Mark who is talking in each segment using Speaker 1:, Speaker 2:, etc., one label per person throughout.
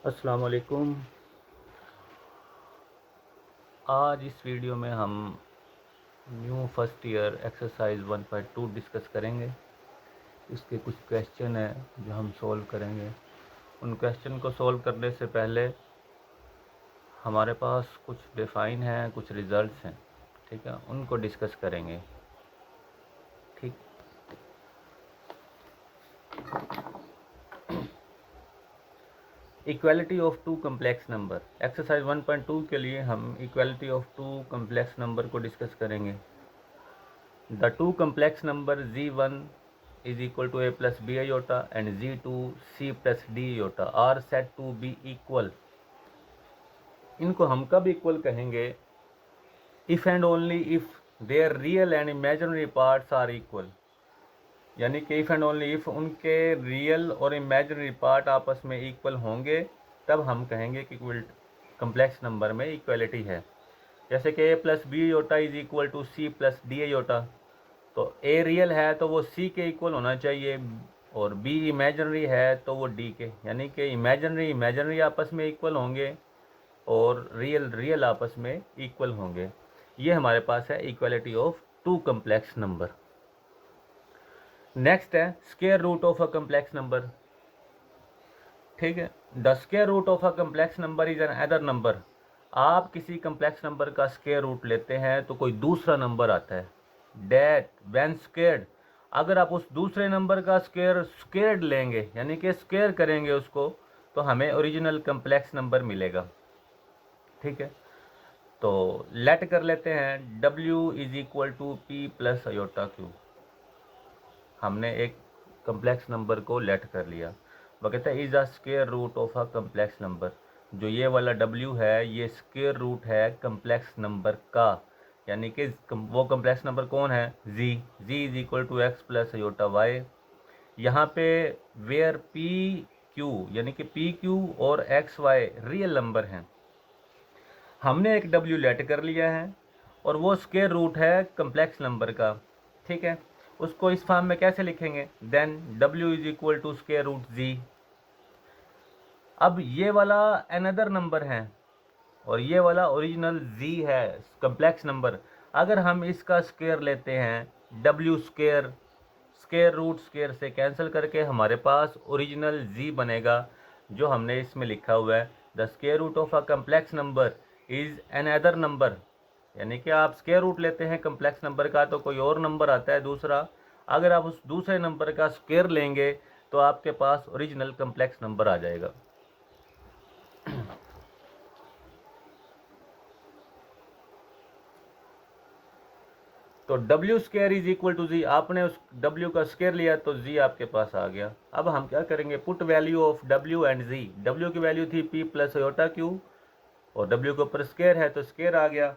Speaker 1: अस्सलाम वालेकुम। आज इस वीडियो में हम new first year exercise 1.2 discuss करेंगे। इसके कुछ क्वेश्चन हैं जो हम सॉल्व करेंगे। उन क्वेश्चन को सॉल्व करने से पहले हमारे पास कुछ डिफ़ाइन हैं, कुछ रिज़ल्ट्स हैं, ठीक है, उनको डिस्कस करेंगे। ठीक, equality of two complex number. Exercise 1.2 के लिए हम equality of two complex number को डिस्कस करेंगे। The two complex number z1 is equal to a plus b iota and z2 c plus d iota are said to be equal. इनको हम कब equal कहेंगे? If and only if their real and imaginary parts are equal. यानी कि if and only if उनके real और imaginary part आपस में इक्वल होंगे तब हम कहेंगे कि कम्प्लेक्स नंबर में इक्वलिटी है। जैसे कि a plus b iota is equal to c plus d iota, तो a रियल है तो वो c के इक्वल होना चाहिए और b इमेजनरी है तो वो d के, यानी कि इमेजनरी आपस में इक्वल होंगे और रियल आपस में इक्वल होंगे। ये हमारे पास है equality of two complex number. Next है square root of a complex number. ठीक है, the square root of a complex number is N other number. आप किसी कम्प्लेक्स नंबर का स्क्वायर रूट लेते हैं तो कोई दूसरा नंबर आता है। डेट व्हेन स्क्वायर्ड, अगर आप उस दूसरे नंबर का स्क्वायर्ड लेंगे यानी कि स्क्वायर करेंगे उसको, तो हमें ओरिजिनल कम्प्लेक्स नंबर मिलेगा। ठीक है, तो लेट कर लेते हैं w is equal to p plus iota q. हमने एक कम्प्लेक्स नंबर को लेट कर लिया। वो कहता है is a square root of a complex number. जो ये वाला w है ये स्क्वायर रूट है कम्प्लेक्स नंबर का, यानी कि वो कम्प्लेक्स नंबर कौन है? z is equal to x plus iota y. यहाँ पे वेयर पी क्यू यानी कि पी क्यू और एक्स वाई रियल नंबर हैं। हमने एक w लेट कर लिया है और वो स्क्वायर रूट है कम्प्लेक्स नंबर का। ठीक है, उसको इस फॉर्म में कैसे लिखेंगे? Then w is equal to square root z। अब ये वाला अनदर नंबर है और ये वाला ओरिजिनल z है कम्प्लेक्स नंबर। अगर हम इसका स्क्वायर लेते हैं w square, square root square से कैंसिल करके हमारे पास ओरिजिनल z बनेगा, जो हमने इसमें लिखा हुआ है the square root of a complex number is N other number. यानी कि आप स्क्वायर रूट लेते हैं कम्प्लेक्स नंबर का तो कोई और नंबर आता है दूसरा। अगर आप उस दूसरे नंबर का स्क्वायर लेंगे तो आपके पास ओरिजिनल कम्प्लेक्स नंबर आ जाएगा। तो w square is equal to z, आपने उस w का स्क्वायर लिया तो z आपके पास आ गया। अब हम क्या करेंगे? Put value of w and z। w की वैल्यू थी p प्लस अयोटा q और w के ऊपर स्क्वायर है तो स्क्वायर आ गया,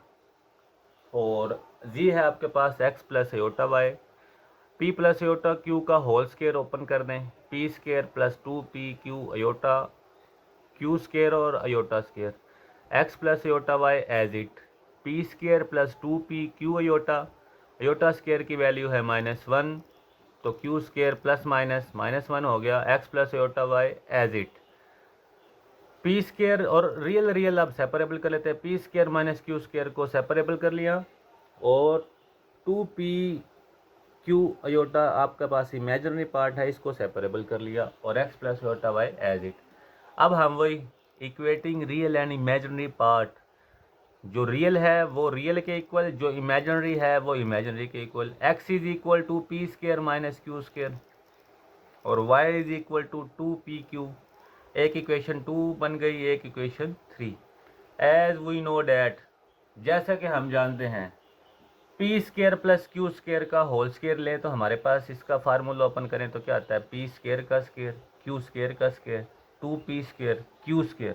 Speaker 1: और z है आपके पास x plus iota y। p plus iota q का होल स्क्वायर ओपन कर दें, p square plus 2pq iota q square और iota square, x plus iota y as it, p square plus 2pq iota, iota square की value है -1 तो q square plus minus -1 हो गया, x plus iota y as it. p square और real अब separable कर लेते हैं, p square minus q square को सेपरेबल कर लिया और 2pq अयोटा आपके पास इमेजिनरी पार्ट है, इसको सेपरेबल कर लिया और x plus iota y as it. अब हम वही equating real and imaginary part, जो रियल है वो रियल के इक्वल, जो इमेजिनरी है वो इमेजिनरी के equal. x is equal to P square minus Q square और y is equal to 2pq। एक इक्वेशन 2 बन गई, एक equation 3। As we know that, जैसा कि हम जानते हैं, p square plus Q square का होल स्क्वायर ले तो हमारे पास इसका फार्मूला ओपन करें तो क्या आता है? पी स्क्वायर का स्क्वायर क्यू स्क्वायर का square 2p square q square.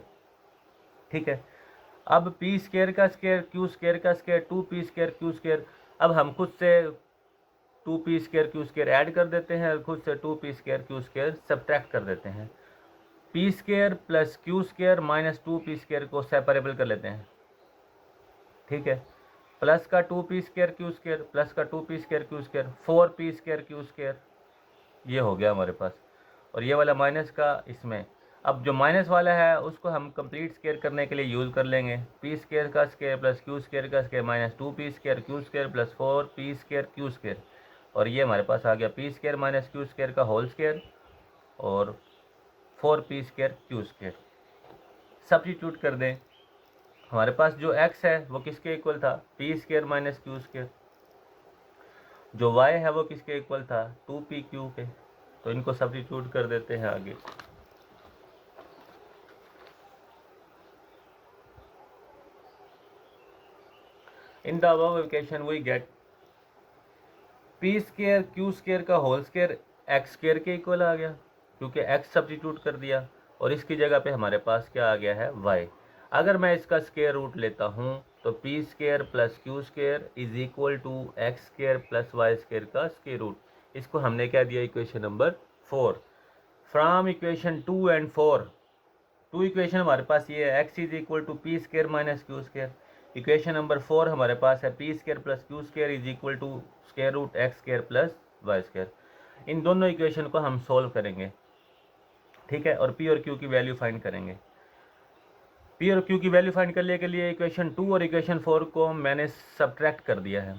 Speaker 1: ठीक है, अब पी स्क्वायर का स्क्वायर क्यू स्क्वायर का square 2p square q square. अब हम खुद से 2p square q square add कर देते हैं और खुद से 2p square q square subtract कर देते हैं। p square plus Q square minus 2p square को सेपरेबल कर लेते हैं। ठीक है, प्लस का 2p square q square plus का 2p square q square 4p square q square, ये हो गया हमारे पास। और ये वाला माइनस का इसमें, अब जो माइनस वाला है उसको हम कंप्लीट स्क्वायर करने के लिए यूज़ कर लेंगे, पी स्क्वायर का स्क्वायर प्लस क्यू स्क्वायर का square minus 2p square q square plus 4p square q square, और ये हमारे पास आ गया P square minus Q square का होल स्क्वायर और 4p square q square. Substitute कर दें, हमारे पास जो x है वो किसके इक्वल था, P square minus Q square, जो y है वो किसके इक्वल था, 2pq के। तो इनको सब्स्टिट्यूट कर देते हैं आगे। In the above equation we get p square q square का होल स्क्वायर एक्स स्क्वायर के इक्वल आ गया, क्योंकि x सब्स्टिट्यूट कर दिया, और इसकी जगह पे हमारे पास क्या आ गया है, y। अगर मैं इसका स्क्वायर रूट लेता हूँ तो P square plus Q square is equal to X square plus Y square का स्क्वायर रूट। इसको हमने क्या दिया, equation number 4। From equation 2 and 4, to equation हमारे पास ये है, x is equal to P square minus Q square. Equation number 4 हमारे पास है P square plus Q square is equal to square root x square plus Y square. इन दोनों equation को हम सोल्व करेंगे, ठीक है, और पी और क्यू की वैल्यू फाइंड करेंगे। पी और क्यू की वैल्यू फाइंड करने के लिए इक्वेशन 2 और इक्वेशन 4 को मैंने सब्ट्रैक्ट कर दिया है,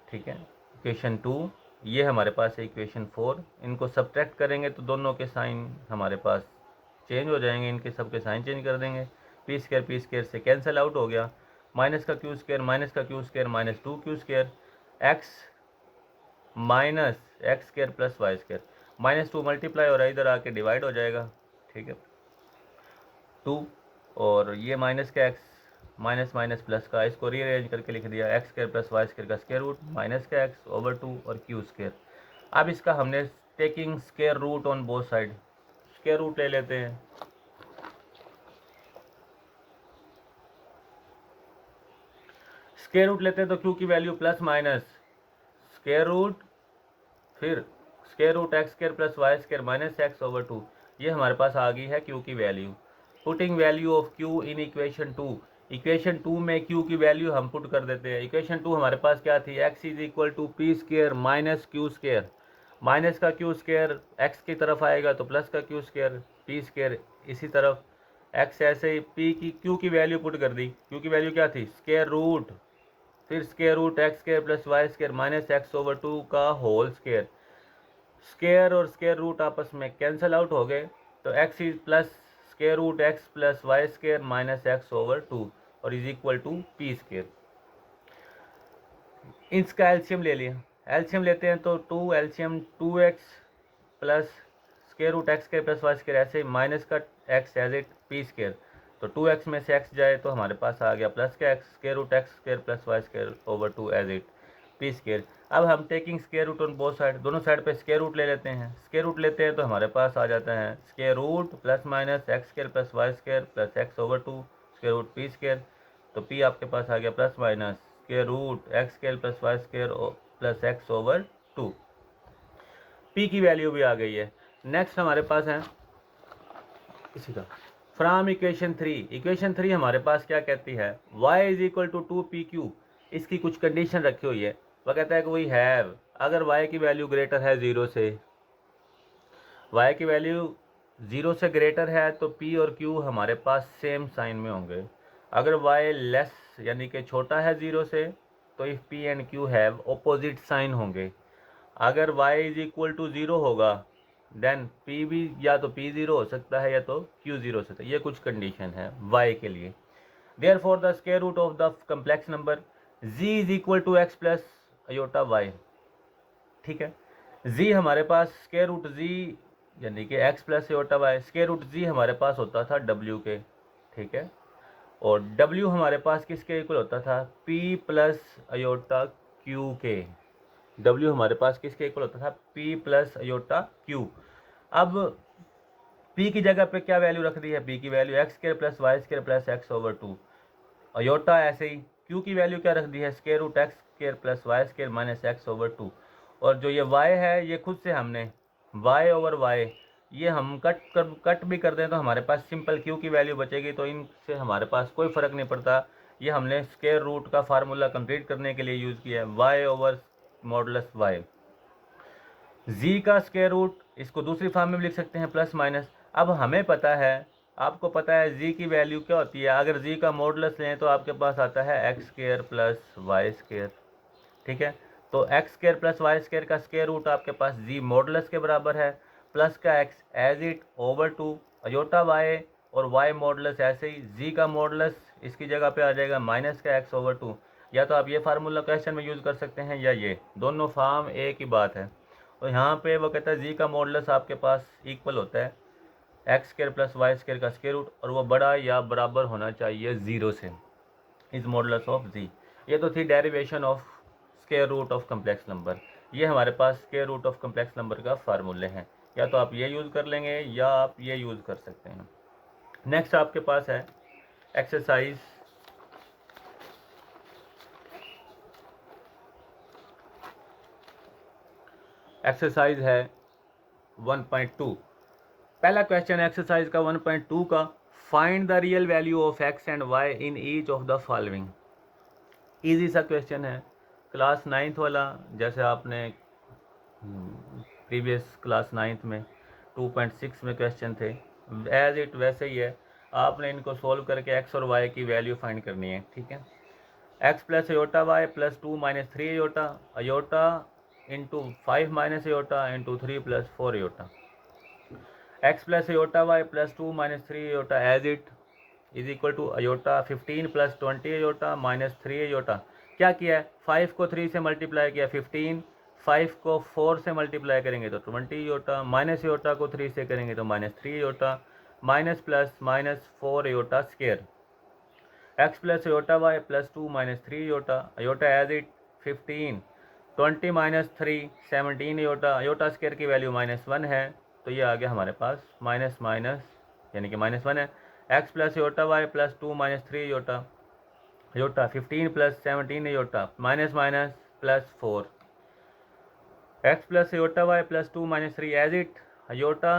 Speaker 1: ठीक है। इक्वेशन 2 ये हमारे पास है, इक्वेशन 4 इनको सब्ट्रैक्ट करेंगे तो दोनों के साइन हमारे पास चेंज हो जाएंगे, इनके सब के साइन चेंज कर देंगे। पी स्क्वायर से कैंसिल आउट हो गया, माइनस का q square minus 2q square, x minus x square plus Y square, -2 multiply और इधर आके डिवाइड हो जाएगा, ठीक है। 2 और ये माइनस का एक्स माइनस माइनस प्लस का, इसको रीअरेंज करके लिख दिया, x square plus Y square का स्क्वायर रूट माइनस का एक्स ओवर 2 और क्यू स्क्वायर। अब इसका हमने taking square root on both side, square root ले लेते हैं। स्क्वायर रूट लेते हैं तो क्यू की value plus minus square root, फिर square root x square plus Y square minus x over 2, ये हमारे पास आ गई है क्यू की value. Putting value of Q in equation 2, equation 2 में क्यू की वैल्यू हम पुट कर देते हैं। इक्वेशन 2 हमारे पास क्या थी, x is equal to P square minus Q square, minus का क्यू स्क्वायर एक्स की तरफ आएगा तो प्लस का क्यू स्क्वायर, पी स्क्वायर इसी तरफ, एक्स ऐसे ही पी की क्यू की वैल्यू पुट कर दी। क्यू की वैल्यू क्या थी, स्क्वायर रूट, फिर square root x square plus Y square minus x over 2 का होल स्क्वायर। स्क्वायर और स्क्वायर रूट आपस में कैंसिल आउट हो गए, तो x is plus square root x plus Y square minus x over 2 और is equal to P square. इसका LCM ले लिया, एलसीएम लेते हैं तो 2 LCM 2x plus square root x square plus Y square, ऐसे माइनस का x as it p square, तो 2x में से x जाए तो हमारे पास आ गया प्लस का x square root x square plus Y square over 2 as it p square. अब हम taking square root on both side, दोनों साइड पे स्क्वायर रूट ले लेते हैं। स्क्वायर रूट लेते हैं तो हमारे पास आ जाता है square root plus minus x square plus Y square plus x over 2 square root p square, तो पी आपके पास आ गया plus minus square root x square plus Y square plus x over 2। P की वैल्यू भी आ गई है। नेक्स्ट हमारे पास है इसी का फ्रॉम इक्वेशन 3, इक्वेशन 3 हमारे पास क्या कहती है, y is equal to 2pq, इसकी कुछ कंडीशन रखी हुई है। वह कहता है कि वी हैव, अगर y की वैल्यू ग्रेटर है 0 से, y की वैल्यू 0 से ग्रेटर है तो p और q हमारे पास सेम साइन में होंगे। अगर y लेस यानी कि छोटा है 0 से तो if p and q have opposite sign होंगे। अगर y इज इक्वल टू 0 होगा देन p भी या तो p 0 हो सकता है या तो q 0 हो सकता है, ये कुछ कंडीशन है y के लिए। Therefore the square root of the complex number z is equal to x plus iota y, ठीक है। z हमारे पास स्क्वायर रूट z यानी कि x plus iota y, square root z हमारे पास होता था w के, ठीक है, और w हमारे पास किसके इक्वल होता था, p प्लस अयोटा q के। w हमारे पास किसके इक्वल होता था, p प्लस अयोटा q। अब p की जगह पे क्या वैल्यू रख दी है, p की वैल्यू x square plus Y square plus x over 2, iota ऐसे ही q की वैल्यू क्या रख दी है, square root x square plus Y square minus x over 2, और जो ये y है ये खुद से हमने y ओवर y ये हम कट भी कर दें तो हमारे पास सिंपल q की वैल्यू बचेगी, तो इनसे हमारे पास कोई फ़र्क नहीं पड़ता। ये हमने स्क्वायर रूट का फार्मूला कंप्लीट करने के लिए यूज़ किया है, y over modulus y। z का स्क्वायर रूट इसको दूसरी फॉर्म में भी लिख सकते हैं प्लस माइनस, अब हमें पता है, आपको पता है जी की वैल्यू क्या होती है। अगर जी का मॉडुलस लें तो आपके पास आता है x square plus Y square, ठीक है। तो x square plus Y square का स्क्वायर रूट आपके पास जी मॉडुलस के बराबर है, प्लस का x as it over two iota y, और वाई मॉडुलस ऐसे ही जी का मॉडुलस इसकी जगह पे आ जाएगा माइनस का एक्स ओवर टू। या तो आप ये फार्मूला क्वेश्चन में यूज़ कर सकते हैं या ये, दोनों फार्म एक ही बात है। तो यहाँ पे वो कहता है जी का मॉडुलस आपके पास इक्वल होता है x square plus Y square का स्क्वायर रूट, और वो बड़ा या बराबर होना चाहिए ज़ीरो से, इज मॉडुलस ऑफ जी। ये तो थी derivation of square root of complex number. ये हमारे पास square root of complex number का फार्मूले हैं, या तो आप ये यूज़ कर लेंगे या आप ये यूज़ कर सकते हैं। नेक्स्ट आपके पास है एक्सरसाइज है 1.2। पहला क्वेश्चन एक्सरसाइज का 1.2 का, find the real value of x and y in each of the following. Easy सा क्वेश्चन है, क्लास 9th वाला, जैसे आपने प्रीवियस क्लास 9th में 2.6 में क्वेश्चन थे, एज इट वैसे ही है। आपने इनको सोल्व करके एक्स और वाई की वैल्यू फाइंड करनी है, ठीक है। X plus iota y plus 2 minus 3 iota, iota into 5 minus iota into 3 plus 4 iota. X plus iota y plus 2 minus 3 iota as it is equal to iota 15 plus 20 iota minus 3 iota. क्या किया है, 5 को 3 से multiply किया 15, 5 को 4 से multiply करेंगे तो 20 अयोटा, माइनस अयोटा को 3 से करेंगे तो minus 3 iota, minus plus minus 4 iota square. X plus iota y plus 2 minus 3 iota, iota as it 15, 20 minus 3 17 iota, iota square की वैल्यू -1 है, तो ये आ गया हमारे पास माइनस माइनस यानी कि -1 है। X plus iota y plus 2 minus 3 iota, iota 15 plus 17 iota, minus minus plus 4। X plus iota y plus 2 minus 3 as it, iota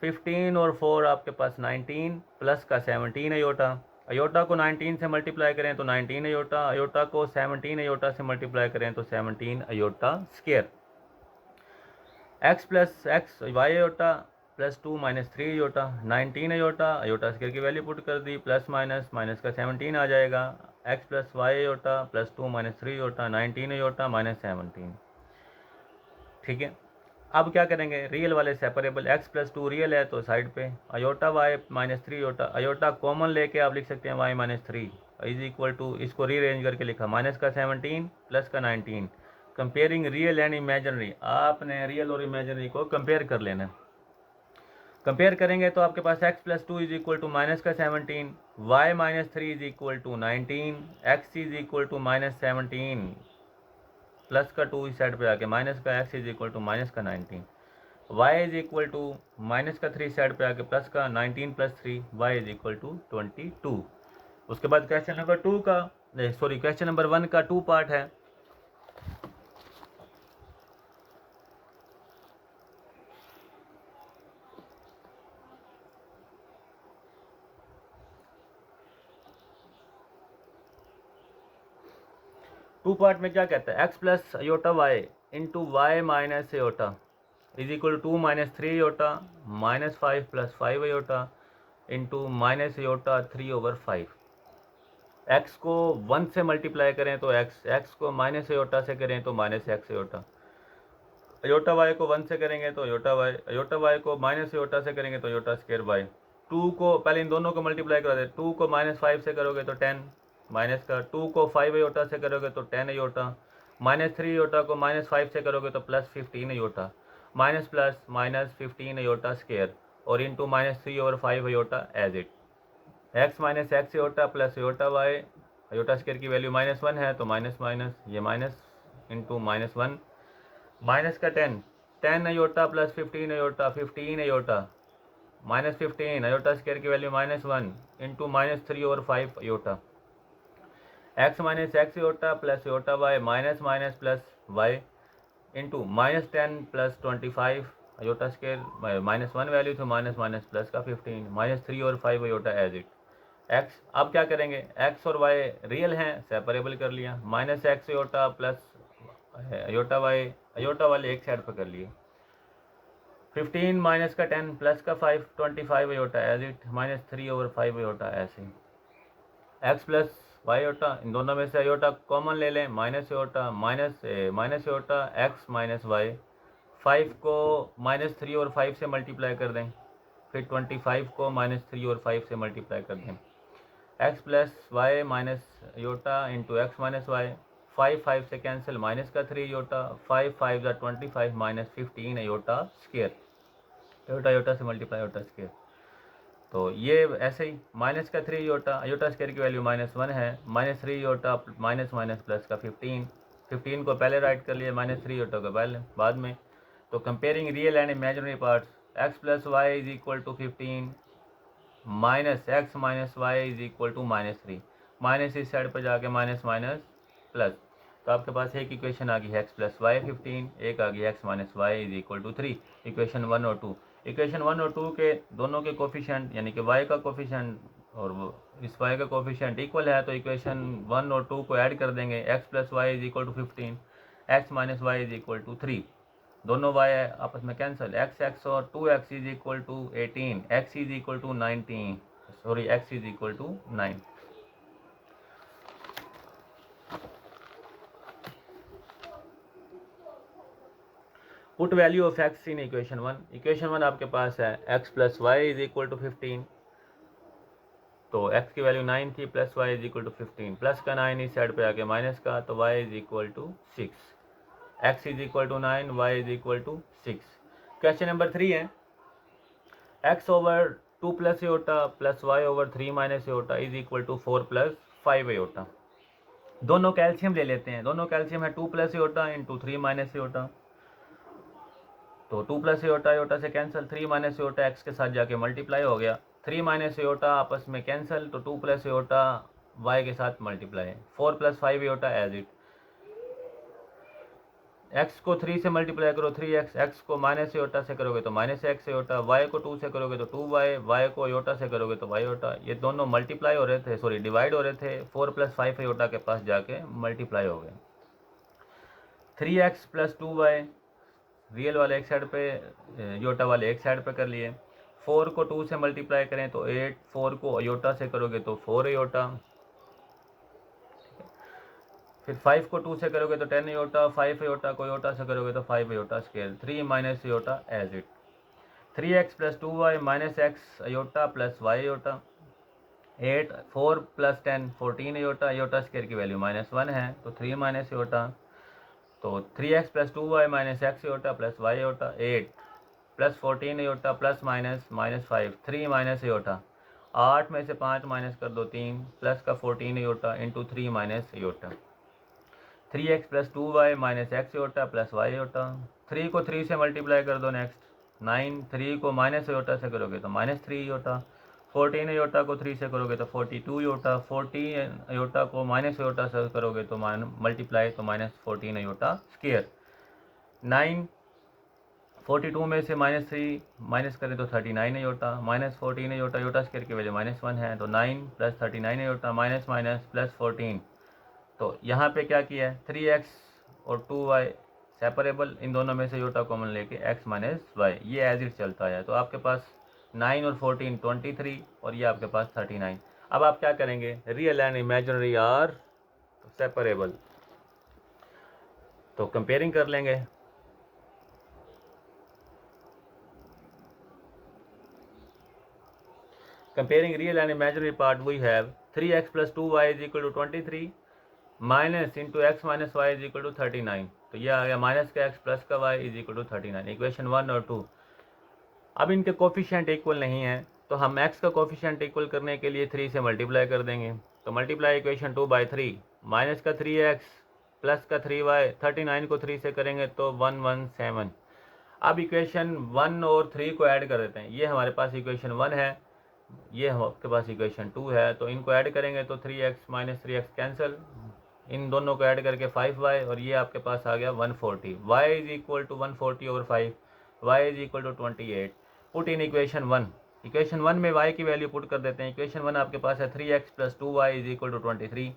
Speaker 1: 15 और 4 आपके पास 19 प्लस का 17 अयोटा, अयोटा को 19 से मल्टीप्लाई करें तो 19 अयोटा, अयोटा को 17 अयोटा से मल्टीप्लाई करें तो 17 iota square. X plus x y iota plus 2 minus 3 iota, 19 iota, iota square की वैल्यू पुट कर दी, प्लस माइनस माइनस का 17 आ जाएगा। X plus y iota plus 2 minus 3 iota, 19 iota minus 17, ठीक है। अब क्या करेंगे, रियल वाले सेपरेबल, एक्स प्लस 2 रियल है तो साइड पे, iota Y minus 3 iota, iota common लेके आप लिख सकते हैं Y minus 3 is equal to, इसको रीअरेंज करके लिखा माइनस का 17 प्लस का 19। कंपेयरिंग रियल एंड इमेजिनरी, आपने रियल और इमेजिनरी को कंपेयर कर लेना। कंपेयर करेंगे तो आपके पास X plus 2 is equal to minus का 17, Y minus 3 is equal to 19, X is equal to minus 17 plus का 2 इस साइड पे आके माइनस का x is equal to minus का 19, y is equal to minus का 3 साइड पे आके प्लस का 19 plus 3, y is equal to 22। उसके बाद क्वेश्चन नंबर 2 का, सॉरी क्वेश्चन नंबर 1 का 2 पार्ट है। टू पार्ट में क्या कहता है, x plus iota y into y minus iota is equal to minus 3 iota minus 5 plus 5 iota into minus iota 3 over 5। X को 1 से मल्टीप्लाई करें तो एक्स, एक्स को माइनस अयोटा से करें तो minus x iota, iota y को 1 से करेंगे तो अयोटा वाई, अयोटा वाई को माइनस अयोटा से करेंगे तो अयोटा स्क्वायर वाई। 2 को पहले इन दोनों को मल्टीप्लाई करा दे, 2 को माइनस 5 से करोगे तो 10 माइनस का, 2 को 5 अयोटा से करोगे तो 10 अयोटा, माइनस 3 अयोटा को माइनस 5 से करोगे तो plus 15 iota, minus plus minus 15 iota square, और into minus 3 over 5 iota as it. X minus x iota plus iota y, iota square की वैल्यू -1 है तो माइनस माइनस ये माइनस इंटू -1, माइनस का 10, 10 iota plus 15 iota 15 iota, minus 15 iota square की value -1 into minus 3 over 5 iota. X minus x iota plus iota Y minus minus plus y into minus 10 plus 25 iota square, -1 value तो minus minus plus का 15, minus 3 और 5 iota as it. X, अब क्या करेंगे, x और Y real हैं, separable कर लिया, minus x iota plus iota y, iota वाले एक साइड पर कर लिए, 15 माइनस का 10 प्लस का 5 25 iota as it minus 3/5 iota ऐसे। एक्स प्लस वाई अयोटा, इन दोनों में से अयोटा कॉमन ले लें, minus iota minus iota x minus y. 5 को -3/5 से मल्टीप्लाई कर दें, फिर 25 को -3/5 से मल्टीप्लाई कर दें। X plus y minus iota into x minus y. 5 से कैंसिल, माइनस का 3 अयोटा, 5 5 ज़ा 25 minus 15 iota square. Iota iota से मल्टीप्लाई अयोटा स्क्वायर। तो ये ऐसे ही माइनस का 3 अयोटा, अयोटा स्क्वायर की वैल्यू -1 है, -3 अयोटा माइनस माइनस प्लस का 15 को पहले राइट कर लिए, -3 अयोटा को पहले बाद में। तो comparing real and imaginary parts, x plus y is equal to 15 minus x minus y is equal to -3, minus इस साइड पर जाके माइनस माइनस प्लस। तो आपके पास एक इक्वेशन आ गई है एक्स प्लस वाई 15, एक आ गई x minus y is equal to 3, equation 1 और 2। इक्वेशन 1 और 2 के दोनों के कोफिशिएंट यानी कि y का कोफिशिएंट और इस y का कोफिशिएंट इक्वल है, तो इक्वेशन 1 और 2 को ऐड कर देंगे, x plus y is equal to 15, x minus y is equal to 3। दोनों y आपस में कैंसिल, x और 2x is equal to 18, x is equal to 19, sorry x is equal to 9। Put value of x in equation 1। Equation 1 आपके पास है x plus y is equal to 15, तो x की value 9 थी, plus y is equal to 15, plus का 9 इस side पे आके माइनस का, तो y is equal to 6, x is equal to 9, y is equal to 6। Question number 3 है x over 2 plus iota plus y over 3 minus iota is equal to 4 plus 5 iota. दोनों calcium ले लेते हैं, दोनों कैल्शियम है 2 plus iota into 3 minus iota. तो 2 plus iota iota से cancel, 3 minus iota x के साथ जाके मल्टीप्लाई हो गया, 3 माइनस एयोटा आपस में कैंसिल, तो 2 प्लस एयोटा वाई के साथ multiply, 4 plus 5 iota as it. X को 3 से मल्टीप्लाई करो 3x, एक्स को माइनस एयोटा से करोगे तो माइनस एक्स एयोटा, वाई को 2 से करोगे तो 2y, वाई को एयोटा से करोगे तो वाई एयोटा। ये दोनों मल्टीप्लाई हो रहे थे, सॉरी डिवाइड हो रहे थे, 4 प्लस 5 एयोटा के पास जाके मल्टीप्लाई हो गए। 3x प्लस 2y रियल वाले एक साइड पे, योटा वाले एक साइड पे कर लिए। 4 को 2 से मल्टीप्लाई करें तो 8, 4 को अयोटा से करोगे तो 4 अयोटा, फिर 5 को 2 से करोगे तो 10 अयोटा, 5 अयोटा को अयोटा से करोगे तो 5 iota scale, 3 minus iota as it. 3x plus 2y minus x iota plus y iota, 8 4 plus 10 14 iota, iota square की वैल्यू -1 है तो 3 माइनस अयोटा, तो 3x plus 2y minus x iota plus y iota, 8 plus 14 iota plus minus -5, 3 minus iota, 8 में से 5 minus कर दो 3, plus का 14 iota into 3 minus iota. 3x plus 2y minus x iota plus y iota, 3 को 3 से multiply कर दो next, 9, 3 को माइनस एयोटा से करोगे तो -3 एयोटा, 14 एयोटा को 3 से करोगे तो 42 एयोटा, 40 एयोटा को माइनस एयोटा से करोगे तो मल्टीप्लाई तो -14 एयोटा स्क्वायर। 9 42 में से -3 माइनस करें तो 39 एयोटा, -14 एयोटा, एयोटा स्क्वायर की वैल्यू -1 है, तो 9 plus 39 aorta minus minus plus 14। तो यहाँ पे क्या किया है, 3x और 2y सेपरेबल, इन दोनों में से एयोटा कॉमन लेके x माइनस वाई, ये एज इट चलता है। तो आपके पास 9 और 14 23 और ये आपके पास 39। अब आप क्या करेंगे, real and imaginary are separable, तो कंपेयरिंग कर लेंगे। Comparing real and imaginary part we have 3x plus 2y is equal to 23 minus into x minus y is equal to 39, तो ये आ गया माइनस का x प्लस का y is equal to 39, equation 1 और 2। अब इनके कोफिशिएंट इक्वल नहीं है, तो हम x का कोफिशिएंट इक्वल करने के लिए 3 से मल्टीप्लाई कर देंगे, तो मल्टीप्लाई इक्वेशन 2 बाई 3, माइनस का 3x प्लस का 3y, 39 को 3 से करेंगे तो 117। अब इक्वेशन 1 और 3 को ऐड कर देते हैं, ये हमारे पास इक्वेशन 1 है, ये आपके पास इक्वेशन 2 है, तो इनको ऐड करेंगे तो 3x माइनस 3x कैंसिल, इन दोनों को ऐड करके 5y, और ये आपके पास आ गया 140, y is equal to 140 over 5, y is equal to 28। Put in equation 1, equation 1 में y की वैल्यू पुट कर देते हैं। इक्वेशन 1 आपके पास है 3x plus 2y is equal to 23,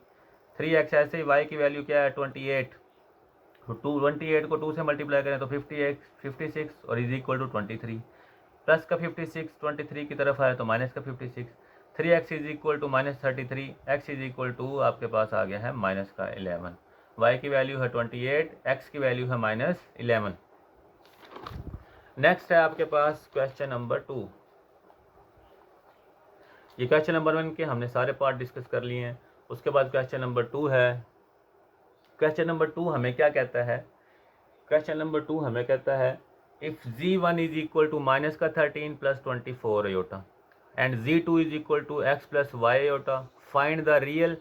Speaker 1: 3x ऐसे ही, y की वैल्यू क्या है 28, तो 28 को 2 से मल्टीप्लाई करें तो 56 और इज इक्वल टू 23। प्लस का 56 23 की तरफ आया तो माइनस का 56, 3x is equal to -33, x is equal to आपके पास आ गया है माइनस का 11। y की वैल्यू है 28, x की वैल्यू है -11। नेक्स्ट है आपके पास क्वेश्चन नंबर 2। ये क्वेश्चन नंबर 1 के हमने सारे पार्ट डिस्कस कर लिए हैं। उसके बाद क्वेश्चन नंबर 2 है। क्वेश्चन नंबर 2 हमें क्या कहता है? क्वेश्चन नंबर 2 हमें कहता है if z1 is equal to minus का 13 plus 24 iota and z2 is equal to x plus y iota, find the real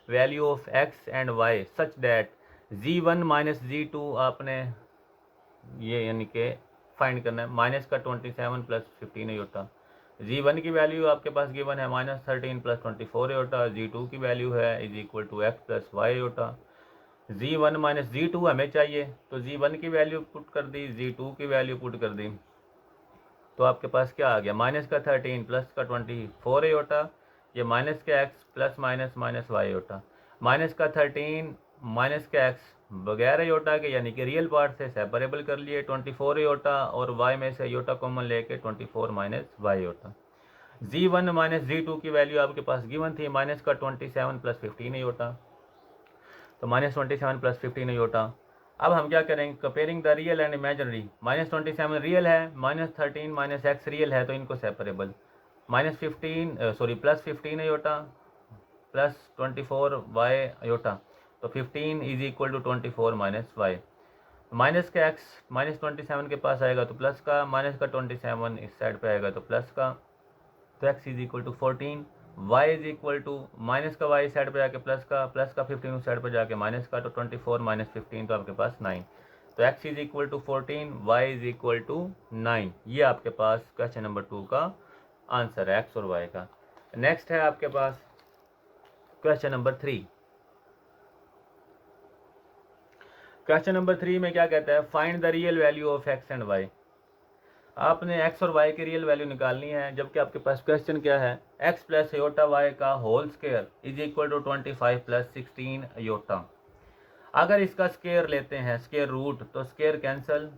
Speaker 1: value of x and y such that z1 minus z2 आपने ये यानी कि find करना है। Minus का 27 plus 15 iota, z1 की value आपके पास गिवन है -13 प्लस 24 आयोटा, z2 की वैल्यू है is equal to x plus y iota. z1 minus z2 हमें चाहिए तो z1 की वैल्यू पुट कर दी, z2 की वैल्यू पुट कर दी, तो आपके पास क्या आ गया? माइनस का 13 प्लस का 24 आयोटा, ये माइनस का x plus minus minus y iota. Minus का 13 माइनस का x बगैर आयोटा के यानी कि रियल पार्ट से सेपरेबल कर लिए, 24 आयोटा और y में से आयोटा कॉमन लेके 24 minus y iota. z1 minus z2 की वैल्यू आपके पास गिवन थी माइनस का 27 प्लस 15 आयोटा, तो -27 प्लस 15 आयोटा। अब हम क्या करेंगे? Comparing the real and imaginary. -27 real है, -13 माइनस एक्स रियल है, तो इनको separable. Plus 15 iota plus 24 y iota, तो 15 is equal to 24 minus y. Minus का एक्स -27 के पास आएगा तो प्लस का, माइनस का 27 इस साइड पे आएगा तो प्लस का, तो x is equal to 14, y is equal to minus का y साइड पे जाके प्लस का 15 उस साइड पे जाके माइनस का, तो 24 माइनस 15 तो आपके पास 9, तो x is equal to 14, y is equal to 9। ये आपके पास क्वेश्चन नंबर 2 का आंसर है x और y का। नेक्स्ट है आपके पास क्वेश्चन नंबर 3। क्वेश्चन नंबर 3 में क्या कहता है? Find the real value of x and y। आपने x और y की रियल वैल्यू निकालनी है, जबकि आपके पास क्वेश्चन क्या है? x प्लस आयोटा y का whole square is equal to 25 plus 16 iota. अगर इसका स्क्वायर लेते हैं, स्क्वायर रूट, तो स्क्वायर कैंसिल,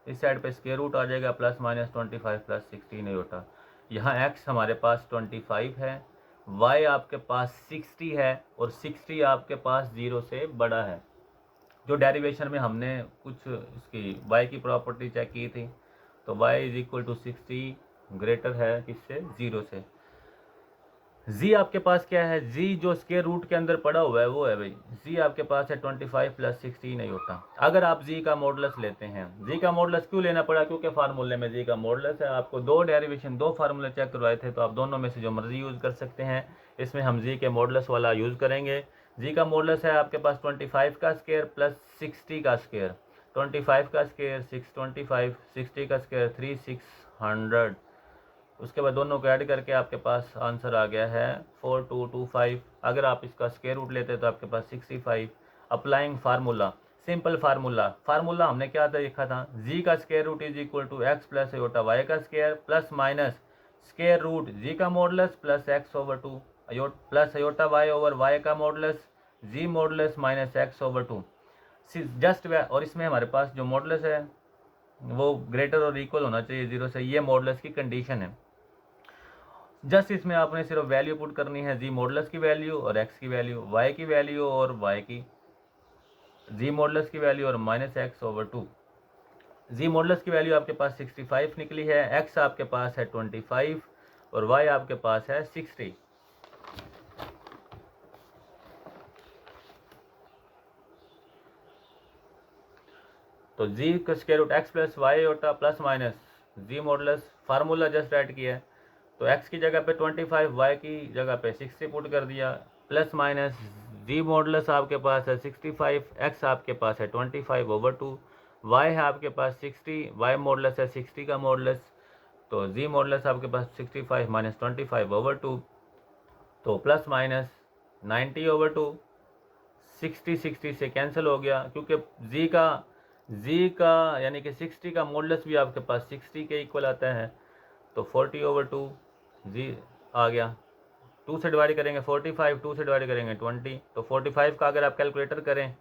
Speaker 1: इस साइड पे स्क्वायर रूट आ जाएगा, प्लस माइनस 25 प्लस 16 आयोटा। यहाँ x हमारे पास 25 है, y आपके पास 60 है और 60 आपके पास 0 से बड़ा है। जो डेरिवेशन में हमने कुछ इसकी y की प्रॉपर्टी चेक की थी, तो y is equal to 60 greater है किससे? 0 से। z आपके पास क्या है? z जो स्क्वायर रूट के अंदर पड़ा हुआ है वो है भाई, z आपके पास है 25 प्लस 16 आयोटा। अगर आप z का मॉडुलस लेते हैं, z का मॉडुलस क्यों लेना पड़ा? क्योंकि फार्मूले में z का मॉडुलस है। आपको दो डेरिवेशन, दो फार्मूले चेक करवाए थे, तो आप दोनों में से जो मर्जी यूज़ कर सकते हैं। इसमें हम z के मॉडुलस वाला यूज़ करेंगे। z का मॉडुलस है आपके पास 25 का स्क्वायर प्लस 60 का स्क्वायर, 25 का स्क्वायर 625, 60 का स्क्वायर 3600। उसके बाद दोनों को ऐड करके आपके पास आंसर आ गया है 4225। अगर आप इसका स्क्वायर रूट लेते तो आपके पास 65। अप्लाइंग फार्मूला, सिंपल फार्मूला हमने क्या था देखा था? जी का square root is equal to x plus iota Y का square plus minus square root Z का modulus plus x over 2 plus iota Y over Y का modulus Z modulus minus x over 2 just. और इसमें हमारे पास जो modulus है वो greater और इक्वल होना चाहिए 0 से, ये मॉडुलस की कंडीशन है। जस्ट इसमें आपने सिर्फ वैल्यू पुट करनी है, जी मॉडुलस की वैल्यू और एक्स की वैल्यू, वाई की वैल्यू और वाई की, जी मॉडुलस की वैल्यू और माइनस एक्स ओवर 2। जी मॉडुलस की वैल्यू आपके पास 65 निकली है, एक्स आपके पास है 25 और वाई आपके पास है 60। तो जी का square root x plus y होता plus minus z modulus, formula just add किया है, तो x की जगह पे 25, y की जगह पे 60 पुट कर दिया, प्लस माइनस जी मॉडुलस आपके पास है 65, x आपके पास है 25 ओवर 2, y है आपके पास 60, y मॉडुलस है 60 का मॉडुलस, तो जी मॉडुलस आपके पास 65 माइनस 25 ओवर 2, तो प्लस माइनस 90 ओवर 2, 60 से कैंसिल हो गया, क्योंकि जी का यानी कि 60 का मॉडुलस भी आपके पास 60 के इक्वल आता है, तो 40 ओवर 2 जी आ गया। 2 से डिवाइड करेंगे 45, 2 से डिवाइड करेंगे 20, तो 45 का अगर आप कैलकुलेटर करें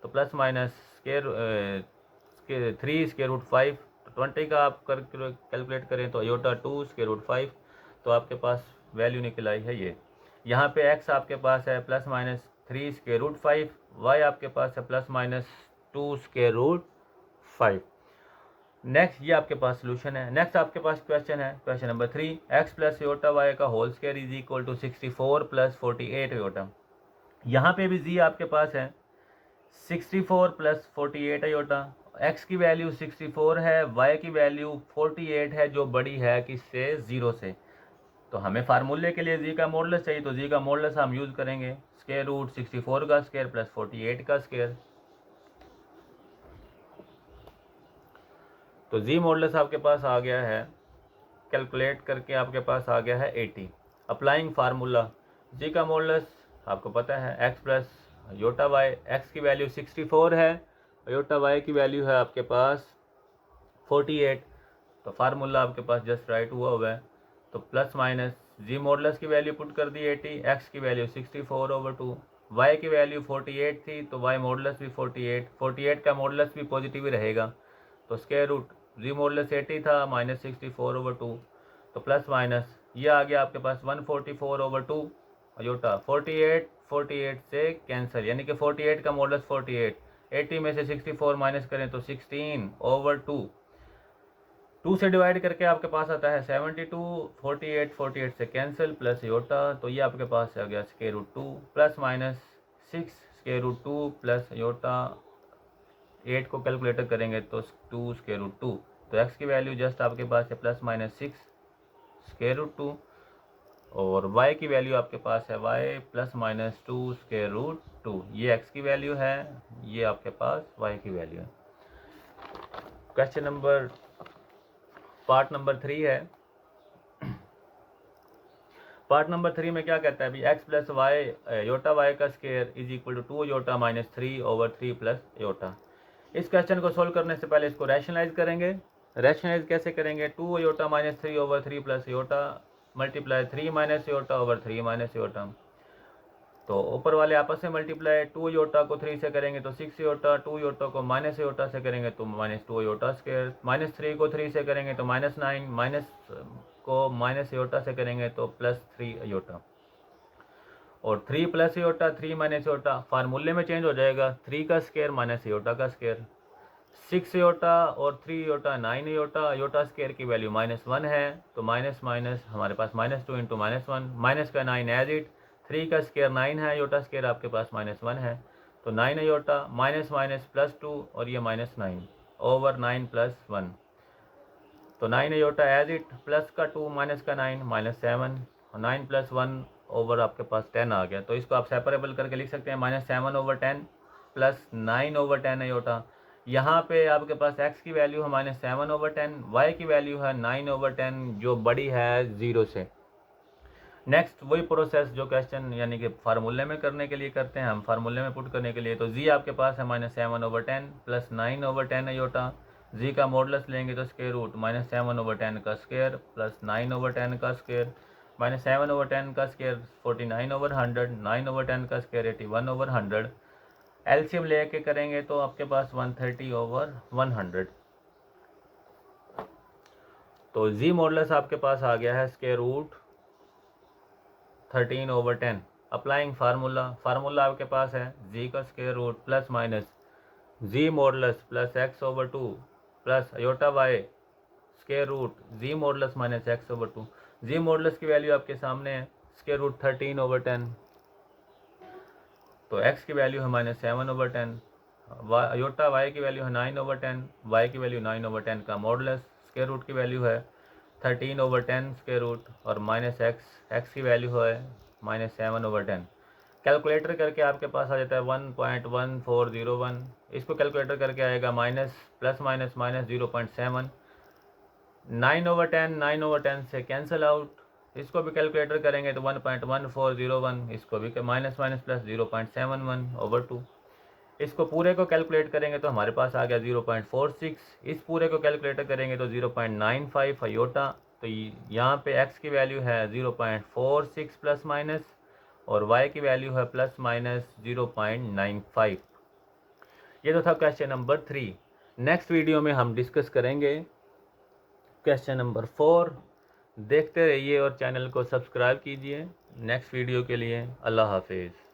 Speaker 1: तो प्लस माइनस 3 स्क्वायर रूट 5, तो 20 का आप कैलकुलेट करें तो आयोटा 2 स्क्वायर रूट 5, तो आपके पास वैल्यू निकल आई है ये। यहाँ पे x आपके पास है plus minus 3 square root 5, y आपके पास है plus minus 2 square root 5। Next ये आपके पास सोल्यूशन है। नेक्स्ट आपके पास क्वेश्चन है, question number 3, x plus iota y का whole square is equal to 64 plus 48 iota. यहाँ पे भी z आपके पास है 64 प्लस 48 योटा। x की वैल्यू 64 है, y की वैल्यू 48 है, जो बड़ी है किससे, 0 से। तो हमें फार्मूले के लिए z का मॉडुलस चाहिए, तो z का मॉडुलस हम यूज़ करेंगे स्क्वायर रूट 64 का स्क्वायर प्लस 48 का स्क्वायर। तो z मॉडुलस आपके पास आ गया है, कैलकुलेट करके आपके पास आ गया है 80। अप्लाइंग फार्मूला, z का मॉडुलस आपको पता है x plus iota y, x की वैल्यू 64 है, योटा वाई की वैल्यू है आपके पास 48। तो फार्मूला आपके पास जस्ट राइट हुआ है। तो प्लस माइनस जी मॉडुलस की वैल्यू पुट कर दी 80, एक्स की वैल्यू 64/2, वाई की वैल्यू 48 थी, तो वाई मॉडुलस भी 48 का मॉडुलस भी पॉजिटिव ही रहेगा। तो स्क्वायर रूट जी मॉडुलस 80 था माइनस 64/2, तो प्लस माइनस ये आ गया आपके पास 144/2 अयोटा 48 से कैंसिल, यानी कि 48 का मॉडुलस 48, 80 में से 64 माइनस करें तो 16/2, 2 से डिवाइड करके आपके पास आता है 72, 48 से कैंसिल प्लस योटा, तो ये आपके पास आ गया square root 2 plus minus 6 square root 2 plus iota, 8 को कैलकुलेटर करेंगे तो 2 स्क्वायर रूट 2। तो x की वैल्यू जस्ट आपके पास है प्लस माइनस 6 स्क्वायर रूट 2, और y की वैल्यू आपके पास है y plus minus 2 square root 2। ये x की वैल्यू है, ये आपके पास y की वैल्यू है। क्वेश्चन नंबर पार्ट नंबर 3 है। पार्ट नंबर 3 में क्या कहता है अभी, x plus y iota y का square is equal to 2 iota minus 3/3 plus iota. इस क्वेश्चन को सोल्व करने से पहले इसको रैशनलाइज करेंगे। रैशनलाइज कैसे करेंगे, 2 iota minus 3/3 plus iota multiply 3 minus iota minus iota. तो ऊपर वाले आपस में मल्टीप्लाई, 2 योटा को 3 से करेंगे तो 6 योटा, 2 योटा को माइनस योटा से करेंगे तो माइनस 2 योटा स्क्वायर, माइनस 3 को 3 से करेंगे तो माइनस 9, माइनस को माइनस योटा से करेंगे तो प्लस 3 योटा, और 3 प्लस योटा 3 माइनस योटा फार्मूले में चेंज हो जाएगा, 3 का स्क्वायर माइनस योटा का स्क्वायर, 6 योटा और 3 योटा 9 योटा, योटा स्क्वायर की वैल्यू -1 है, तो माइनस माइनस हमारे पास -2 इंटू -1, माइनस का 9 एज इट, 3 का स्क्वायर 9 है, योटा स्क्वायर आपके पास -1 है, तो 9 योटा माइनस माइनस प्लस 2, और ये -9/9 प्लस 1, तो 9 योटा एज इट, प्लस का 2 माइनस का 9 -7, और 9 प्लस 1 ओवर आपके पास 10 आ गया। तो इसको आप सेपरेबल करके लिख सकते हैं -7/10 प्लस 9/10 योटा। यहाँ पे आपके पास x की वैल्यू है -7/10, y की वैल्यू है 9/10, जो बड़ी है 0 से। नेक्स्ट वही प्रोसेस जो क्वेश्चन यानी कि फार्मूले में करने के लिए करते हैं हम, फार्मूले में पुट करने के लिए, तो z आपके पास है -7/10 प्लस 9/10 योटा, z का मॉडुलस लेंगे तो स्क्वायर रूट -7/10 का स्क्वायर प्लस 9/10 का स्क्वायर, -7/10 का स्क्वायर 49/100, 9/10 का स्क्वायर 81/100, एलसीएम लेके करेंगे तो आपके पास 130/100। तो z मॉडुलस आपके पास आ गया है square root 13/10। Applying formula, formula आपके पास है z का square root plus minus z modulus plus x/2 plus iota y square root z modulus minus x/2। z modulus की वैल्यू आपके सामने है स्क्वायर रूट 13/10, तो x की वैल्यू है -7/10, योटा y की वैल्यू है 9/10, y की वैल्यू 9/10 का मॉडुलस, स्क्वायर रूट की वैल्यू है 13/10 स्क्वायर रूट, और माइनस x की वैल्यू है -7/10। कैलकुलेटर करके आपके पास आ जाता है 1.1401, इसको कैलकुलेटर करके आएगा प्लस माइनस -0.7, 9/10 9/10 से कैंसिल आउट, इसको भी कैलकुलेटर करेंगे तो 1.1401, इसको भी माइनस माइनस प्लस 0.71/2, इसको पूरे को कैलकुलेट करेंगे तो हमारे पास आ गया 0.46, इस पूरे को कैलकुलेटर करेंगे तो 0.95 अयोटा। तो यहाँ पे x की वैल्यू है 0.46 प्लस माइनस, और y की वैल्यू है प्लस माइनस 0.95। ये तो था क्वेश्चन नंबर 3। नेक्स्ट वीडियो में हम डिस्कस करेंगे क्वेश्चन नंबर 4। देखते रहिए और चैनल को सब्सक्राइब कीजिए। नेक्स्ट वीडियो के लिए अल्लाह हाफिज़।